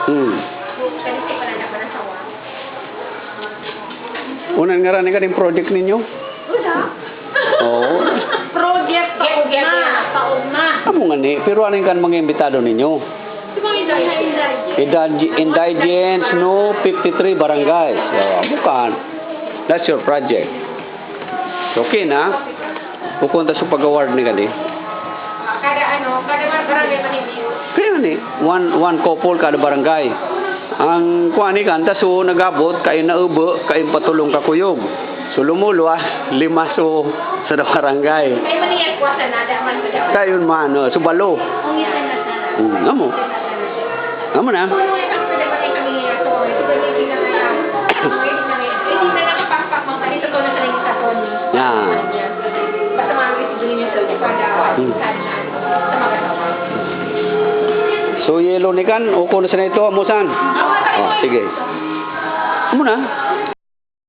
Kasi pala na panasawa. Unan nga rin ka ng project ninyo? Uda? Oo. Project paugma. Amo nga ni, pero ano kan mga imbitado ninyo? Di ba Indigents, no, 53 barangays. Bukan. That's your project. Okay na? Pupunta sa pag-award ni Kali. Kada barangay pa ninyo. Kaya ni, one couple kada barangay. Ang kuha ni kanta, so nagabot, kayo na ubo, kayo patulong kakuyog. So lumulo 5 so sa barangay. Kayo man niya kuwasa na, daman ko daw. Kayon man, so balo. Kung isa na sana. Amo. Amo na. Kung ano ang pwede kami niya ito, hindi na ngayon. Hindi na nakapakpak mga kanito ko na sa rin sa Tony. Yan. Basta mga gusto niya sa pada sa mga tawa. So yelo ni kan, uko na sa ito, amusan. Awa tayo. Sige. Amo na.